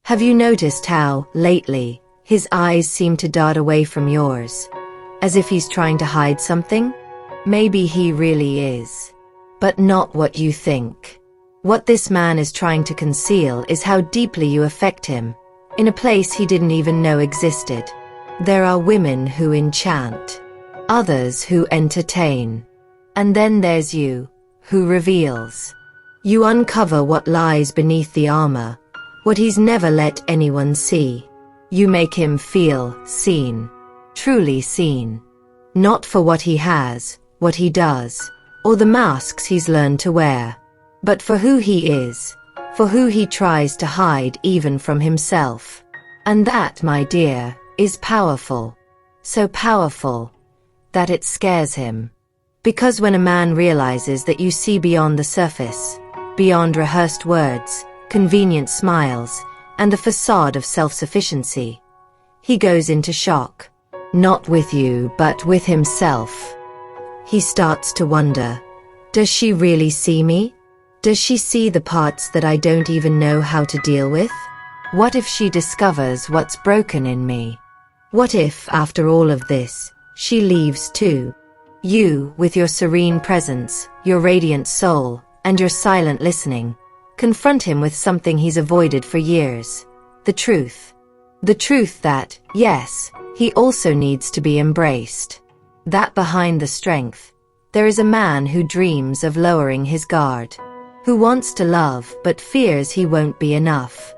Have you noticed how, lately, his eyes seem to dart away from yours? As if he's trying to hide something? Maybe he really is. But not what you think. What this man is trying to conceal is how deeply you affect him, in a place he didn't even know existed. There are women who enchant, others who entertain, and then there's you, who reveals. You uncover what lies beneath the armor, what he's never let anyone see. You make him feel seen, truly seen. Not for what he has, what he does, or the masks he's learned to wear, but for who he is, for who he tries to hide even from himself. And that, my dear, is powerful. So powerful that it scares him. Because when a man realizes that you see beyond the surface, beyond rehearsed words, convenient smiles, and the facade of self-sufficiency, he goes into shock. Not with you, but with himself. He starts to wonder, does she really see me? Does she see the parts that I don't even know how to deal with? What if she discovers what's broken in me? What if, after all of this, she leaves too? You, with your serene presence, your radiant soul, and your silent listening, confront him with something he's avoided for years. The truth. The truth that, yes, he also needs to be embraced. That behind the strength, there is a man who dreams of lowering his guard, who wants to love but fears he won't be enough,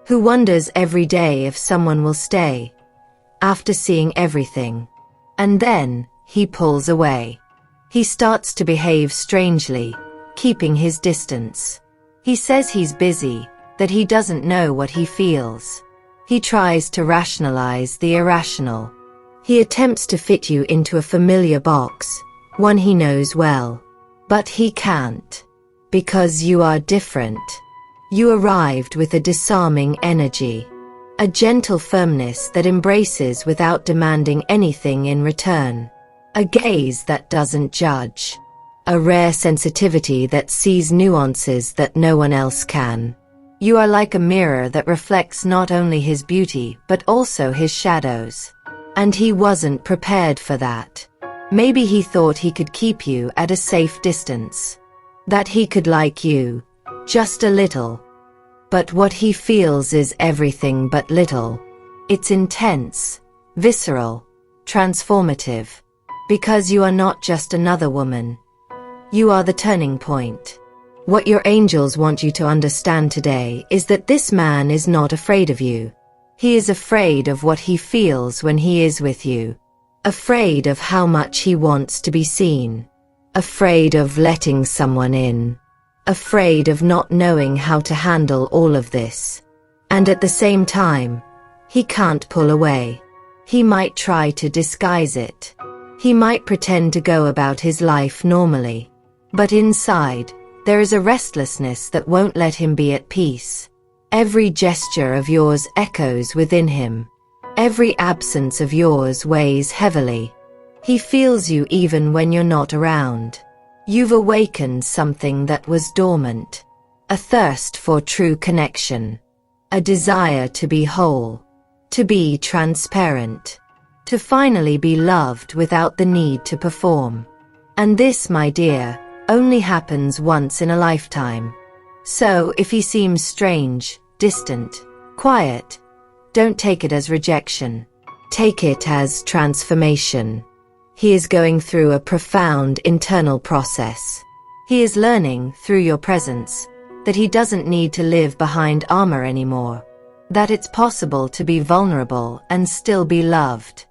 who wonders every day if someone will stay, after seeing everything. And then, he pulls away. He starts to behave strangely, keeping his distance. He says he's busy, that he doesn't know what he feels. He tries to rationalize the irrational. He attempts to fit you into a familiar box, one he knows well. But he can't. Because you are different. You arrived with a disarming energy. A gentle firmness that embraces without demanding anything in return. A gaze that doesn't judge. A rare sensitivity that sees nuances that no one else can. You are like a mirror that reflects not only his beauty but also his shadows. And he wasn't prepared for that. Maybe he thought he could keep you at a safe distance. That he could like you, just a little. But what he feels is everything but little. It's intense, visceral, transformative. Because you are not just another woman. You are the turning point. What your angels want you to understand today is that this man is not afraid of you. He is afraid of what he feels when he is with you. Afraid of how much he wants to be seen. Afraid of letting someone in. Afraid of not knowing how to handle all of this. And at the same time, he can't pull away. He might try to disguise it. He might pretend to go about his life normally. But inside, there is a restlessness that won't let him be at peace. Every gesture of yours echoes within him. Every absence of yours weighs heavily. He feels you even when you're not around. You've awakened something that was dormant. A thirst for true connection. A desire to be whole. To be transparent. To finally be loved without the need to perform. And this, my dear, only happens once in a lifetime. So if he seems strange, distant, quiet, don't take it as rejection. Take it as transformation. He is going through a profound internal process. He is learning, through your presence, that he doesn't need to live behind armor anymore. That it's possible to be vulnerable and still be loved.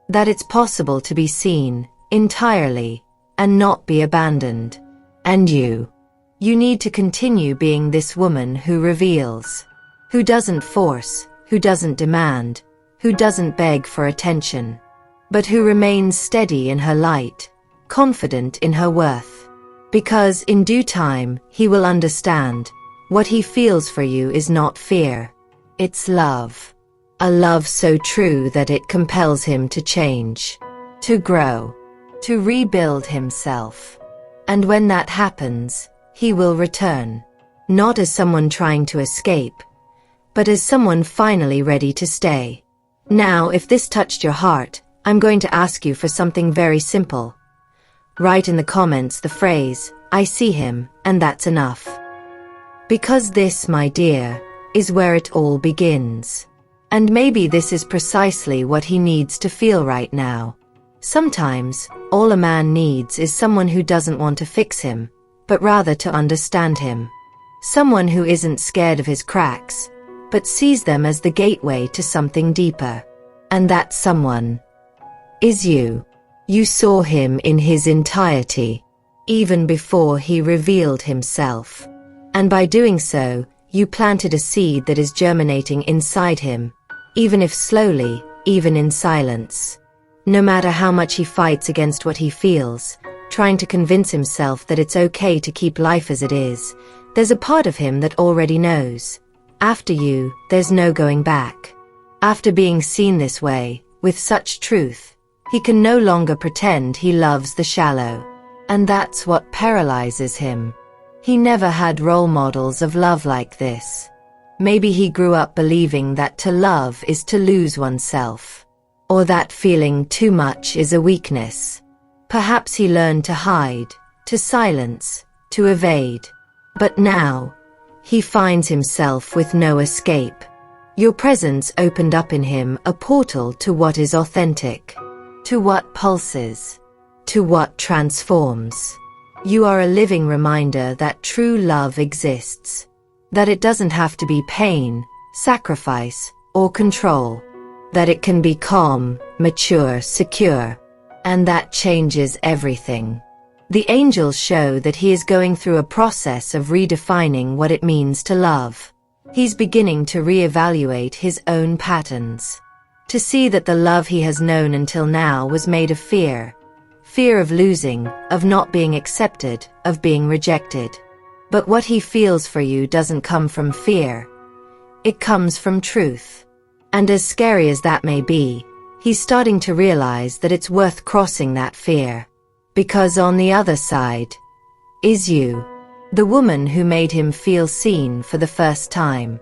That it's possible to be seen, entirely, and not be abandoned. And you need to continue being this woman who reveals. Who doesn't force, who doesn't demand, who doesn't beg for attention. But who remains steady in her light, confident in her worth. Because in due time, he will understand, what he feels for you is not fear. It's love. A love so true that it compels him to change, to grow, to rebuild himself. And when that happens, he will return. Not as someone trying to escape, but as someone finally ready to stay. Now, if this touched your heart, I'm going to ask you for something very simple. Write in the comments the phrase, "I see him," and that's enough. Because this, my dear, is where it all begins. And maybe this is precisely what he needs to feel right now. Sometimes, all a man needs is someone who doesn't want to fix him, but rather to understand him. Someone who isn't scared of his cracks, but sees them as the gateway to something deeper. And that someone is you. You saw him in his entirety, even before he revealed himself. And by doing so, you planted a seed that is germinating inside him, even if slowly, even in silence. No matter how much he fights against what he feels, trying to convince himself that it's okay to keep life as it is, there's a part of him that already knows. After you, there's no going back. After being seen this way, with such truth, he can no longer pretend he loves the shallow. And that's what paralyzes him. He never had role models of love like this. Maybe he grew up believing that to love is to lose oneself, or that feeling too much is a weakness. Perhaps he learned to hide, to silence, to evade. But now, he finds himself with no escape. Your presence opened up in him a portal to what is authentic, to what pulses, to what transforms. You are a living reminder that true love exists, that it doesn't have to be pain, sacrifice, or control, that it can be calm, mature, secure, and that changes everything. The angels show that he is going through a process of redefining what it means to love. He's beginning to reevaluate his own patterns, to see that the love he has known until now was made of fear. Fear of losing, of not being accepted, of being rejected. But what he feels for you doesn't come from fear. It comes from truth. And as scary as that may be, he's starting to realize that it's worth crossing that fear. Because on the other side is you. The woman who made him feel seen for the first time.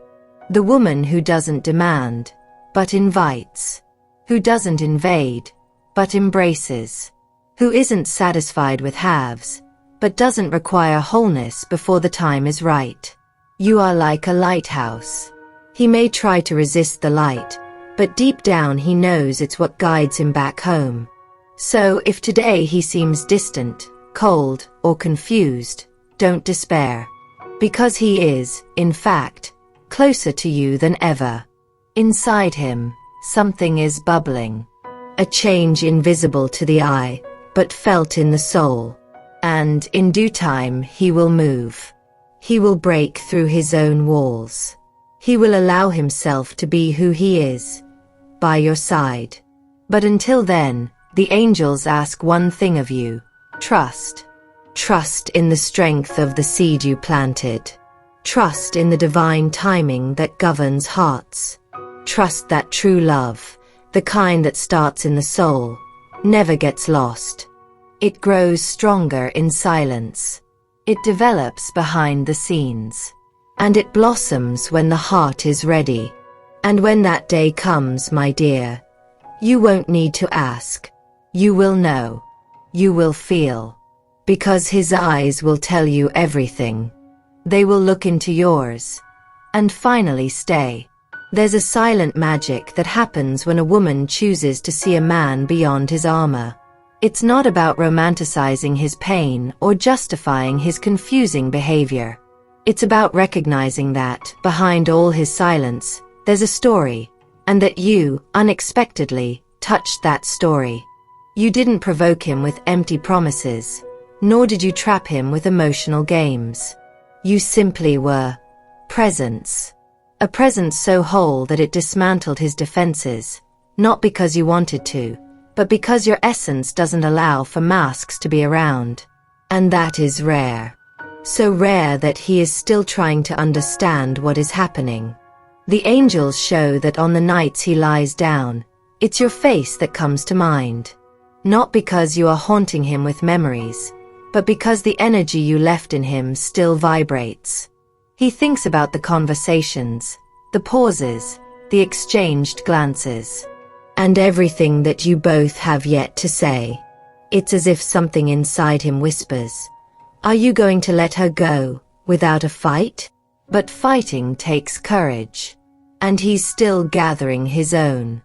The woman who doesn't demand, but invites. Who doesn't invade, but embraces. Who isn't satisfied with halves, but doesn't require wholeness before the time is right. You are like a lighthouse. He may try to resist the light, but deep down he knows it's what guides him back home. So if today he seems distant, cold, or confused, don't despair. Because he is, in fact, closer to you than ever. Inside him, something is bubbling. A change invisible to the eye, but felt in the soul. And in due time he will move. He will break through his own walls. He will allow himself to be who he is, by your side. But until then, the angels ask one thing of you: trust. Trust in the strength of the seed you planted. Trust in the divine timing that governs hearts. Trust that true love, the kind that starts in the soul, never gets lost. It grows stronger in silence. It develops behind the scenes. And it blossoms when the heart is ready. And when that day comes, my dear, you won't need to ask. You will know. You will feel. Because his eyes will tell you everything. They will look into yours. And finally stay. There's a silent magic that happens when a woman chooses to see a man beyond his armor. It's not about romanticizing his pain or justifying his confusing behavior. It's about recognizing that, behind all his silence, there's a story, and that you, unexpectedly, touched that story. You didn't provoke him with empty promises, nor did you trap him with emotional games. You simply were presence. A presence so whole that it dismantled his defenses, not because you wanted to, but because your essence doesn't allow for masks to be around. And that is rare. So rare that he is still trying to understand what is happening. The angels show that on the nights he lies down, it's your face that comes to mind. Not because you are haunting him with memories, but because the energy you left in him still vibrates. He thinks about the conversations, The pauses, the exchanged glances, and everything that you both have yet to say. It's as if something inside him whispers, "Are you going to let her go, without a fight?" But fighting takes courage. And he's still gathering his own.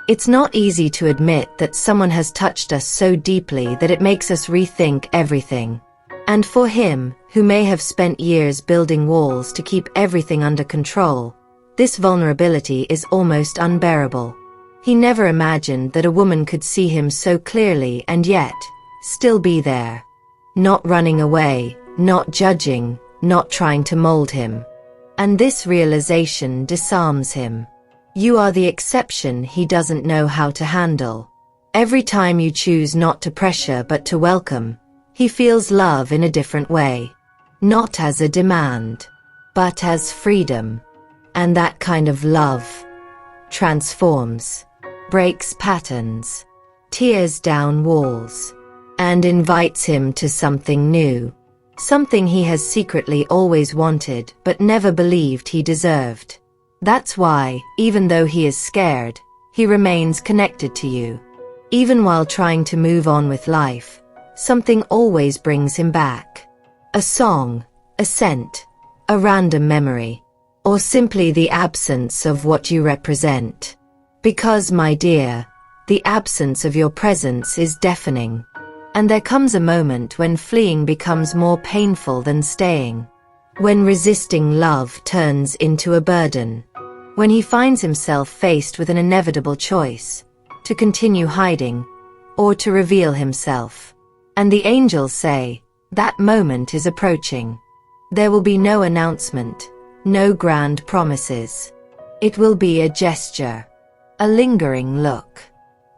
It's not easy to admit that someone has touched us so deeply that it makes us rethink everything. And for him, who may have spent years building walls to keep everything under control, this vulnerability is almost unbearable. He never imagined that a woman could see him so clearly and yet still be there. Not running away, not judging, not trying to mold him. And this realization disarms him. You are the exception he doesn't know how to handle. Every time you choose not to pressure but to welcome, he feels love in a different way. Not as a demand, but as freedom. And that kind of love transforms, breaks patterns, tears down walls, and invites him to something new. Something he has secretly always wanted but never believed he deserved. That's why, even though he is scared, he remains connected to you. Even while trying to move on with life, something always brings him back. A song, a scent, a random memory, or simply the absence of what you represent. Because, my dear, the absence of your presence is deafening. And there comes a moment when fleeing becomes more painful than staying. When resisting love turns into a burden. When he finds himself faced with an inevitable choice, to continue hiding, or to reveal himself. And the angels say, that moment is approaching. There will be no announcement, no grand promises. It will be a gesture, a lingering look,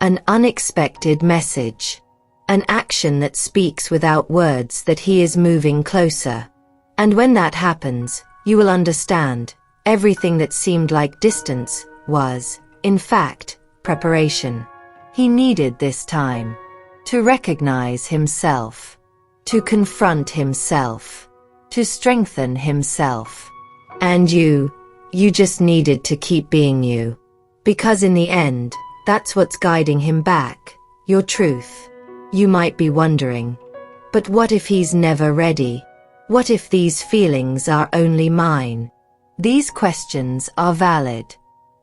an unexpected message, an action that speaks without words that he is moving closer. And when that happens, you will understand, everything that seemed like distance was, in fact, preparation. He needed this time to recognize himself, to confront himself, to strengthen himself. And you just needed to keep being you. Because in the end, that's what's guiding him back, your truth. You might be wondering, but what if he's never ready? What if these feelings are only mine? These questions are valid.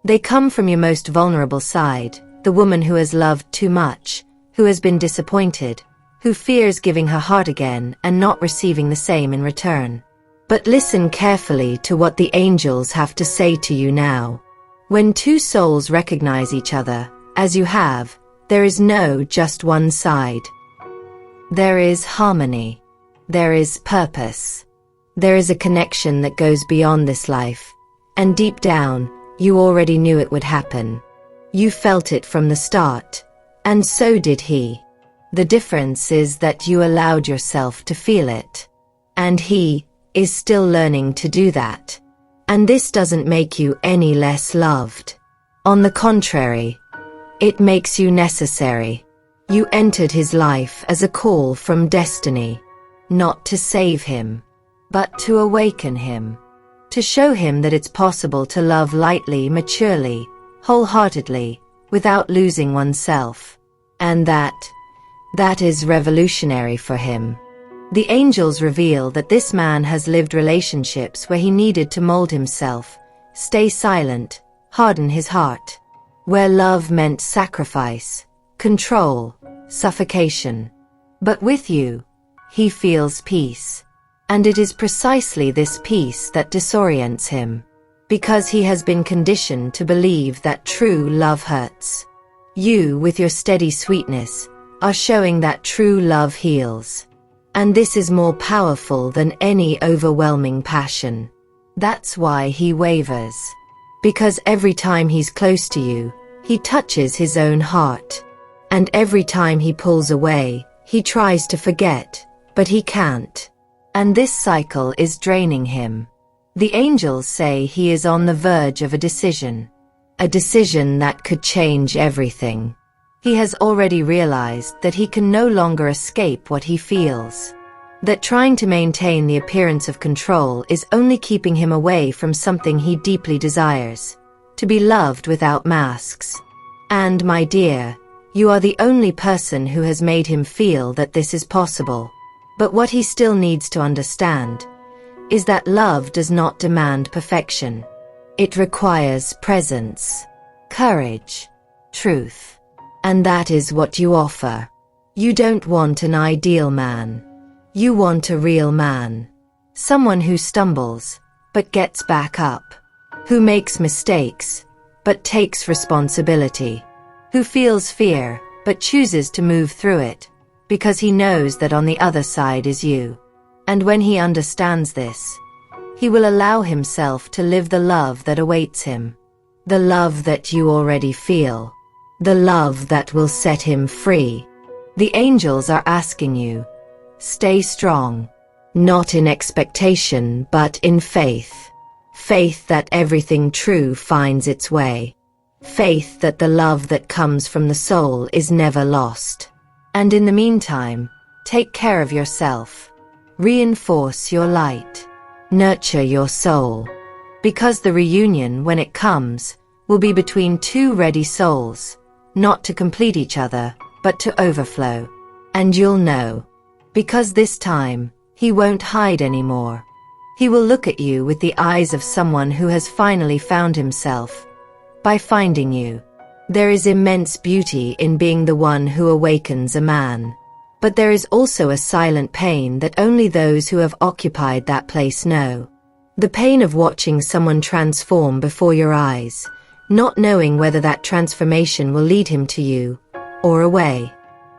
They come from your most vulnerable side, the woman who has loved too much, who has been disappointed, who fears giving her heart again and not receiving the same in return. But listen carefully to what the angels have to say to you now. When two souls recognize each other, as you have, there is no just one side. There is harmony. There is purpose. There is a connection that goes beyond this life. And deep down, you already knew it would happen. You felt it from the start. And so did he. The difference is that you allowed yourself to feel it. And he is still learning to do that. And this doesn't make you any less loved. On the contrary, it makes you necessary. You entered his life as a call from destiny, not to save him, but to awaken him, to show him that it's possible to love lightly, maturely, wholeheartedly, without losing oneself. And that is revolutionary for him. The angels reveal that this man has lived relationships where he needed to mold himself, stay silent, harden his heart, where love meant sacrifice, control, suffocation. But with you, he feels peace. And it is precisely this peace that disorients him, because he has been conditioned to believe that true love hurts. You, with your steady sweetness, are showing that true love heals. And this is more powerful than any overwhelming passion. That's why he wavers. Because every time he's close to you, he touches his own heart. And every time he pulls away, he tries to forget, but he can't. And this cycle is draining him. The angels say he is on the verge of a decision that could change everything. He has already realized that he can no longer escape what he feels. That trying to maintain the appearance of control is only keeping him away from something he deeply desires, to be loved without masks. And, my dear, you are the only person who has made him feel that this is possible. But what he still needs to understand is that love does not demand perfection. It requires presence, courage, truth. And that is what you offer. You don't want an ideal man. You want a real man. Someone who stumbles, but gets back up. Who makes mistakes, but takes responsibility. Who feels fear, but chooses to move through it, because he knows that on the other side is you. And when he understands this, he will allow himself to live the love that awaits him. The love that you already feel. The love that will set him free. The angels are asking you, stay strong. Not in expectation, but in faith. Faith that everything true finds its way. Faith that the love that comes from the soul is never lost. And in the meantime, take care of yourself. Reinforce your light. Nurture your soul. Because the reunion, when it comes, will be between two ready souls, not to complete each other, but to overflow. And you'll know. Because this time, he won't hide anymore. He will look at you with the eyes of someone who has finally found himself. By finding you, there is immense beauty in being the one who awakens a man. But there is also a silent pain that only those who have occupied that place know. The pain of watching someone transform before your eyes, not knowing whether that transformation will lead him to you, or away.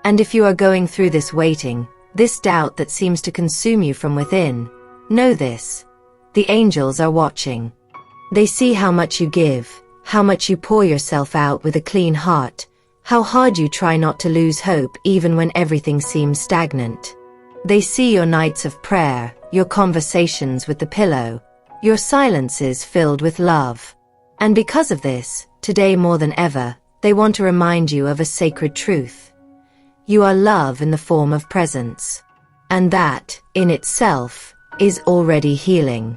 And if you are going through this waiting, this doubt that seems to consume you from within, know this. The angels are watching. They see how much you give, how much you pour yourself out with a clean heart, how hard you try not to lose hope even when everything seems stagnant. They see your nights of prayer, your conversations with the pillow, your silences filled with love. And because of this, today more than ever, they want to remind you of a sacred truth. You are love in the form of presence. And that, in itself, is already healing.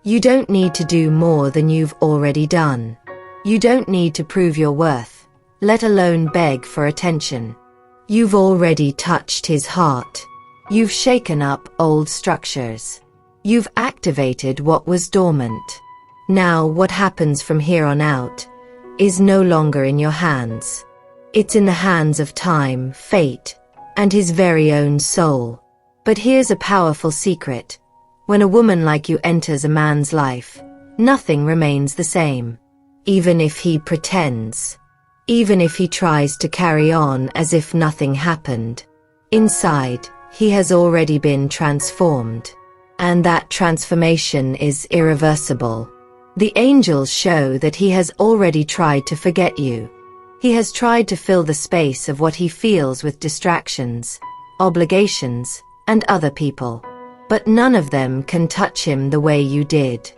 You don't need to do more than you've already done. You don't need to prove your worth, let alone beg for attention. You've already touched his heart. You've shaken up old structures. You've activated what was dormant. Now what happens from here on out is no longer in your hands. It's in the hands of time, fate, and his very own soul. But here's a powerful secret. When a woman like you enters a man's life, nothing remains the same. Even if he pretends. Even if he tries to carry on as if nothing happened. Inside, he has already been transformed. And that transformation is irreversible. The angels show that he has already tried to forget you. He has tried to fill the space of what he feels with distractions, obligations, and other people. But none of them can touch him the way you did.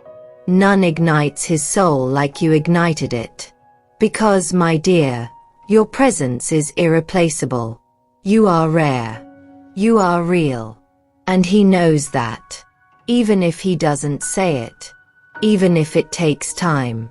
None ignites his soul like you ignited it. Because, my dear, your presence is irreplaceable. You are rare. You are real. And he knows that. Even if he doesn't say it. Even if it takes time.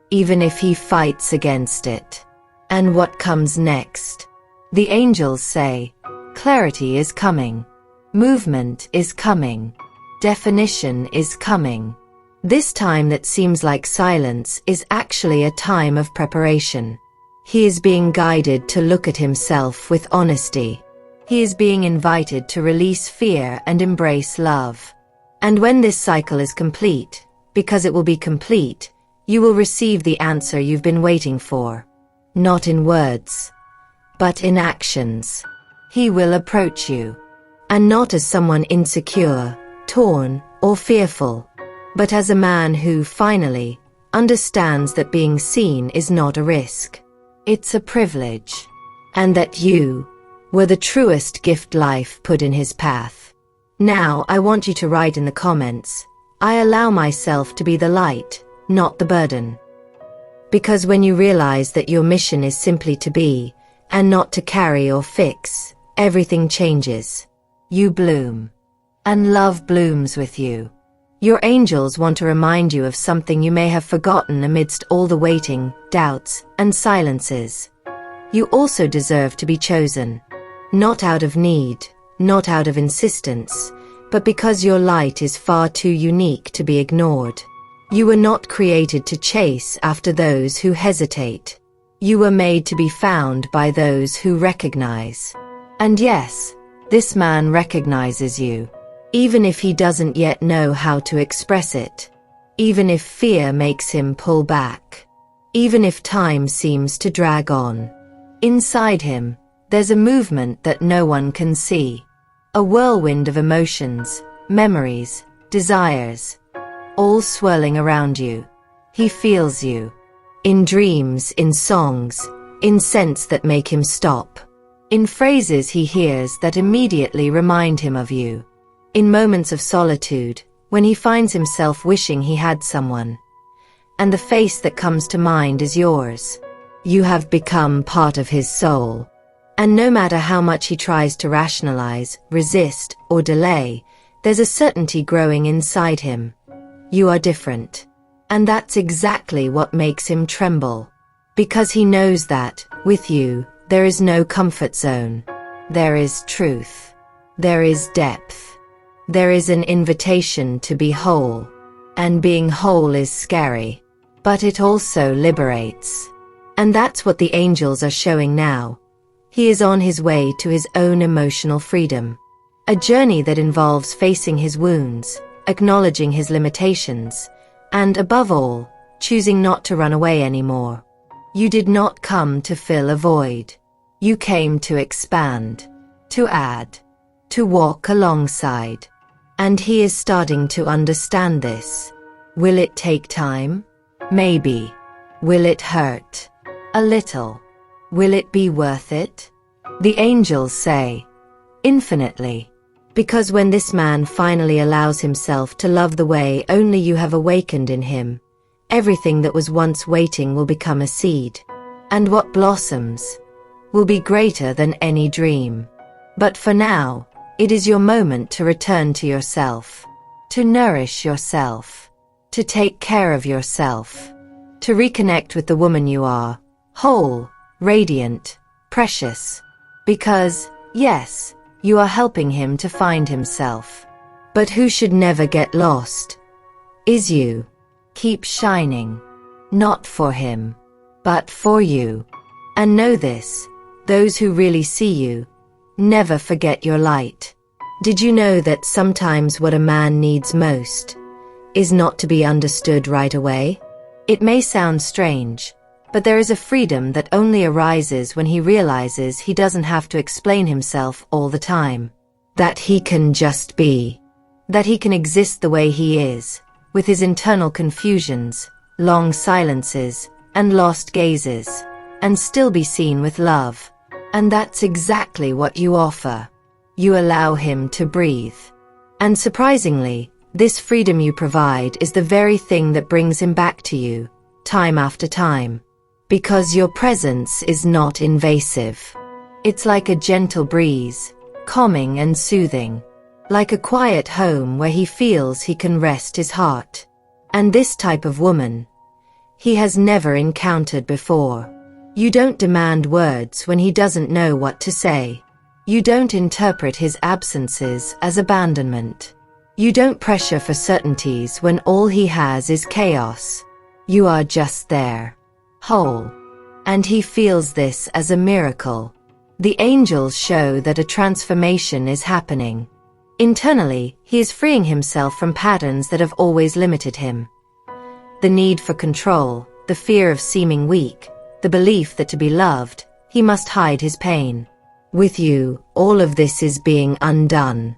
Even if he fights against it. And what comes next? The angels say, clarity is coming. Movement is coming. Definition is coming. This time that seems like silence is actually a time of preparation. He is being guided to look at himself with honesty. He is being invited to release fear and embrace love. And when this cycle is complete, because it will be complete, you will receive the answer you've been waiting for. Not in words, but in actions. He will approach you. And not as someone insecure, torn, or fearful, but as a man who, finally, understands that being seen is not a risk. It's a privilege. And that you were the truest gift life put in his path. Now I want you to write in the comments, I allow myself to be the light, not the burden. Because when you realize that your mission is simply to be, and not to carry or fix, everything changes. You bloom. and love blooms with you. Your angels want to remind you of something you may have forgotten amidst all the waiting, doubts, and silences. You also deserve to be chosen. Not out of need, not out of insistence, but because your light is far too unique to be ignored. You were not created to chase after those who hesitate. You were made to be found by those who recognize. And yes, this man recognizes you. Even if he doesn't yet know how to express it. Even if fear makes him pull back. Even if time seems to drag on. Inside him, there's a movement that no one can see. A whirlwind of emotions, memories, desires. All swirling around you. He feels you. In dreams, in songs, in scents that make him stop. In phrases he hears that immediately remind him of you. In moments of solitude, when he finds himself wishing he had someone. And the face that comes to mind is yours. You have become part of his soul. And no matter how much he tries to rationalize, resist, or delay, there's a certainty growing inside him. You are different. And that's exactly what makes him tremble. Because he knows that, with you, there is no comfort zone. There is truth. There is depth. There is an invitation to be whole. And being whole is scary. But it also liberates. And that's what the angels are showing now. He is on his way to his own emotional freedom. A journey that involves facing his wounds, acknowledging his limitations, and above all, choosing not to run away anymore. You did not come to fill a void. You came to expand, to add, to walk alongside. And he is starting to understand this. Will it take time? Maybe. Will it hurt? A little. Will it be worth it? The angels say, infinitely. Because when this man finally allows himself to love the way only you have awakened in him, everything that was once waiting will become a seed. And what blossoms will be greater than any dream. But for now, it is your moment to return to yourself, to nourish yourself, to take care of yourself, to reconnect with the woman you are, whole, radiant, precious. Because, yes, you are helping him to find himself. But who should never get lost is you. Keep shining, not for him, but for you. And know this, those who really see you, never forget your light. Did you know that sometimes what a man needs most is not to be understood right away? It may sound strange, but there is a freedom that only arises when he realizes he doesn't have to explain himself all the time. That he can just be. That he can exist the way he is, with his internal confusions, long silences, and lost gazes, and still be seen with love. And that's exactly what you offer. You allow him to breathe. And surprisingly, this freedom you provide is the very thing that brings him back to you, time after time. Because your presence is not invasive. It's like a gentle breeze, calming and soothing. Like a quiet home where he feels he can rest his heart. And this type of woman, he has never encountered before. You don't demand words when he doesn't know what to say. You don't interpret his absences as abandonment. You don't pressure for certainties when all he has is chaos. You are just there. Whole. And he feels this as a miracle. The angels show that a transformation is happening. Internally, he is freeing himself from patterns that have always limited him. The need for control, the fear of seeming weak, the belief that to be loved, he must hide his pain. With you, all of this is being undone.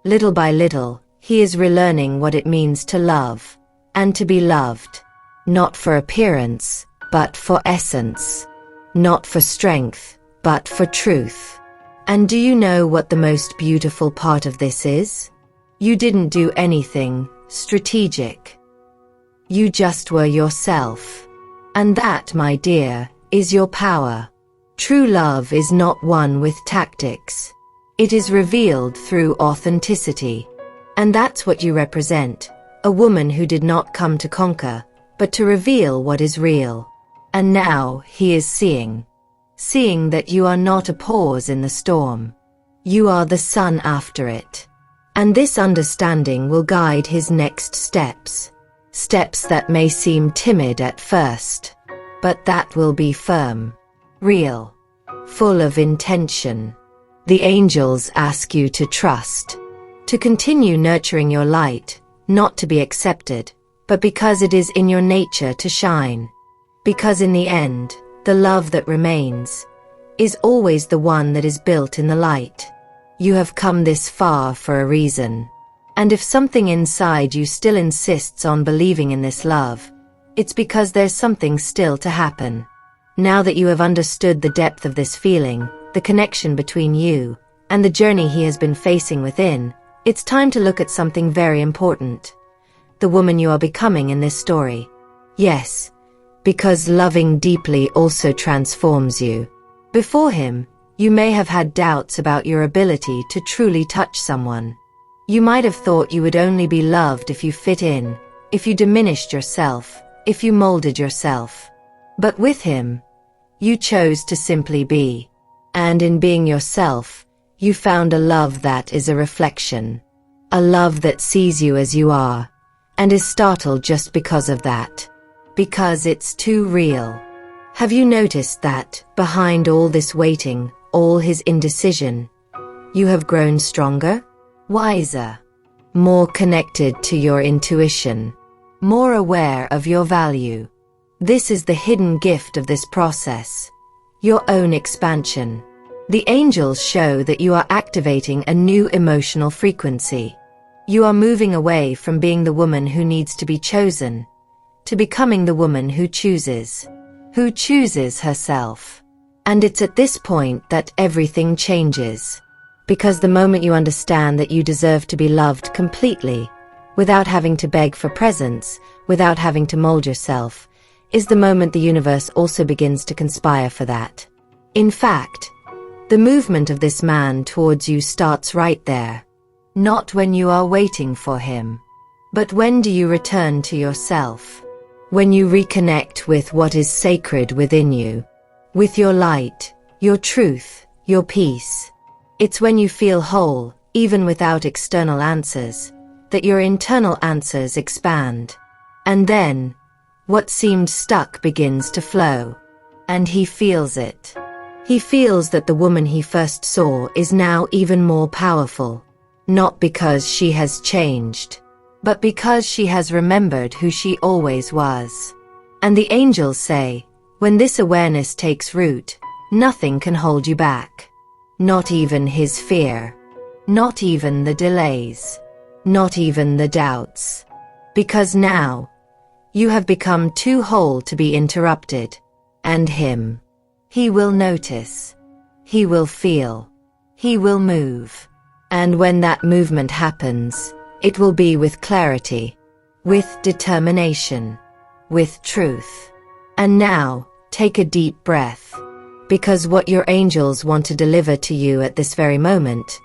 Little by little, he is relearning what it means to love, and to be loved. Not for appearance, but for essence. Not for strength, but for truth. And do you know what the most beautiful part of this is? You didn't do anything strategic. You just were yourself. And that, my dear, is your power. True love is not won with tactics. It is revealed through authenticity. And that's what you represent, a woman who did not come to conquer, but to reveal what is real. And now he is seeing that you are not a pause in the storm. You are the sun after it. And this understanding will guide his next steps. Steps that may seem timid at first, but that will be firm, real, full of intention. The angels ask you to trust, to continue nurturing your light, not to be accepted, but because it is in your nature to shine. Because in the end, the love that remains is always the one that is built in the light. You have come this far for a reason. And if something inside you still insists on believing in this love, it's because there's something still to happen. Now that you have understood the depth of this feeling, the connection between you, and the journey he has been facing within, it's time to look at something very important. The woman you are becoming in this story. Yes, because loving deeply also transforms you. Before him, you may have had doubts about your ability to truly touch someone. You might have thought you would only be loved if you fit in, if you diminished yourself, if you molded yourself. But with him, you chose to simply be. And in being yourself, you found a love that is a reflection. A love that sees you as you are, and is startled just because of that. Because it's too real. Have you noticed that, behind all this waiting, all his indecision, you have grown stronger? Wiser, more connected to your intuition, more aware of your value. This is the hidden gift of this process, your own expansion. The angels show that you are activating a new emotional frequency. You are moving away from being the woman who needs to be chosen, to becoming the woman who chooses herself. And it's at this point that everything changes. Because the moment you understand that you deserve to be loved completely, without having to beg for presents, without having to mold yourself, is the moment the universe also begins to conspire for that. In fact, the movement of this man towards you starts right there. Not when you are waiting for him. But when do you return to yourself? When you reconnect with what is sacred within you. With your light, your truth, your peace. It's when you feel whole, even without external answers, that your internal answers expand. And then, what seemed stuck begins to flow. And he feels it. He feels that the woman he first saw is now even more powerful. Not because she has changed, but because she has remembered who she always was. And the angels say, when this awareness takes root, nothing can hold you back. Not even his fear. Not even the delays. Not even the doubts. Because now, you have become too whole to be interrupted. And him. He will notice. He will feel. He will move. And when that movement happens, it will be with clarity, with determination, with truth. And now, take a deep breath. Because what your angels want to deliver to you at this very moment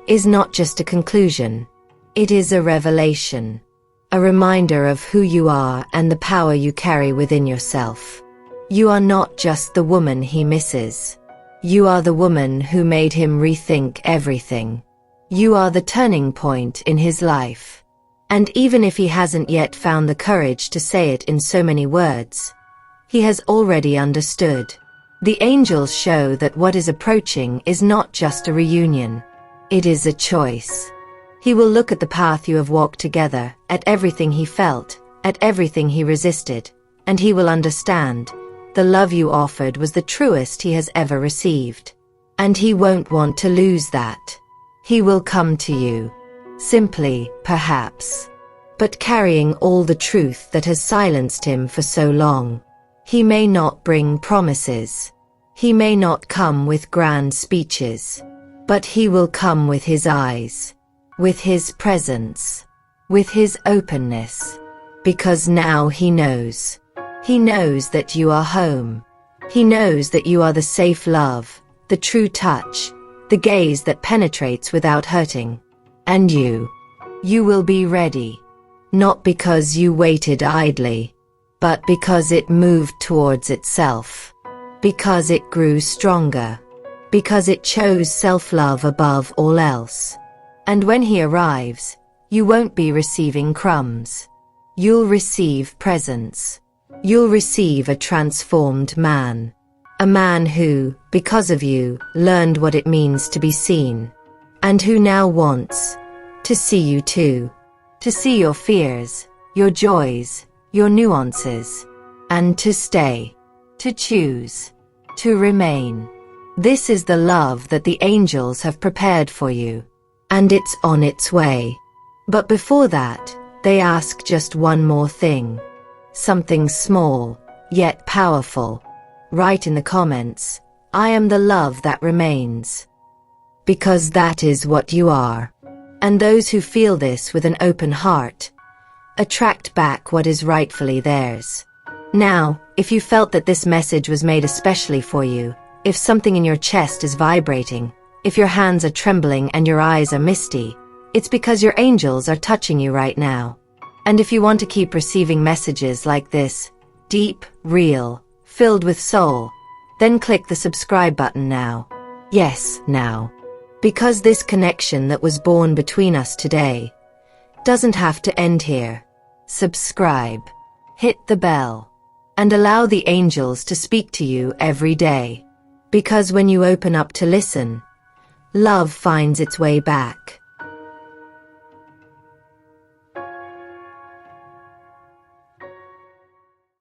is not just a conclusion. It is a revelation. A reminder of who you are and the power you carry within yourself. You are not just the woman he misses. You are the woman who made him rethink everything. You are the turning point in his life. And even if he hasn't yet found the courage to say it in so many words, he has already understood. The angels show that what is approaching is not just a reunion. It is a choice. He will look at the path you have walked together, at everything he felt, at everything he resisted, and he will understand the love you offered was the truest he has ever received. And he won't want to lose that. He will come to you. Simply, perhaps. But carrying all the truth that has silenced him for so long. He may not bring promises. He may not come with grand speeches. But he will come with his eyes. With his presence. With his openness. Because now he knows. He knows that you are home. He knows that you are the safe love, the true touch, the gaze that penetrates without hurting. And you You will be ready. Not because you waited idly, but because it moved towards itself. Because it grew stronger. Because it chose self-love above all else. And when he arrives, you won't be receiving crumbs. You'll receive presents. You'll receive a transformed man. A man who, because of you, learned what it means to be seen. And who now wants to see you too. To see your fears, your joys, your nuances. And to stay. To choose. To remain. This is the love that the angels have prepared for you. And it's on its way. But before that, they ask just one more thing. Something small, yet powerful. Write in the comments, I am the love that remains. Because that is what you are. And those who feel this with an open heart, attract back what is rightfully theirs. Now, if you felt that this message was made especially for you, if something in your chest is vibrating, if your hands are trembling and your eyes are misty, it's because your angels are touching you right now. And if you want to keep receiving messages like this, deep, real, filled with soul, then click the subscribe button now. Yes, now. Because this connection that was born between us today doesn't have to end here. Subscribe, hit the bell, and allow the angels to speak to you every day. Because when you open up to listen, love finds its way back.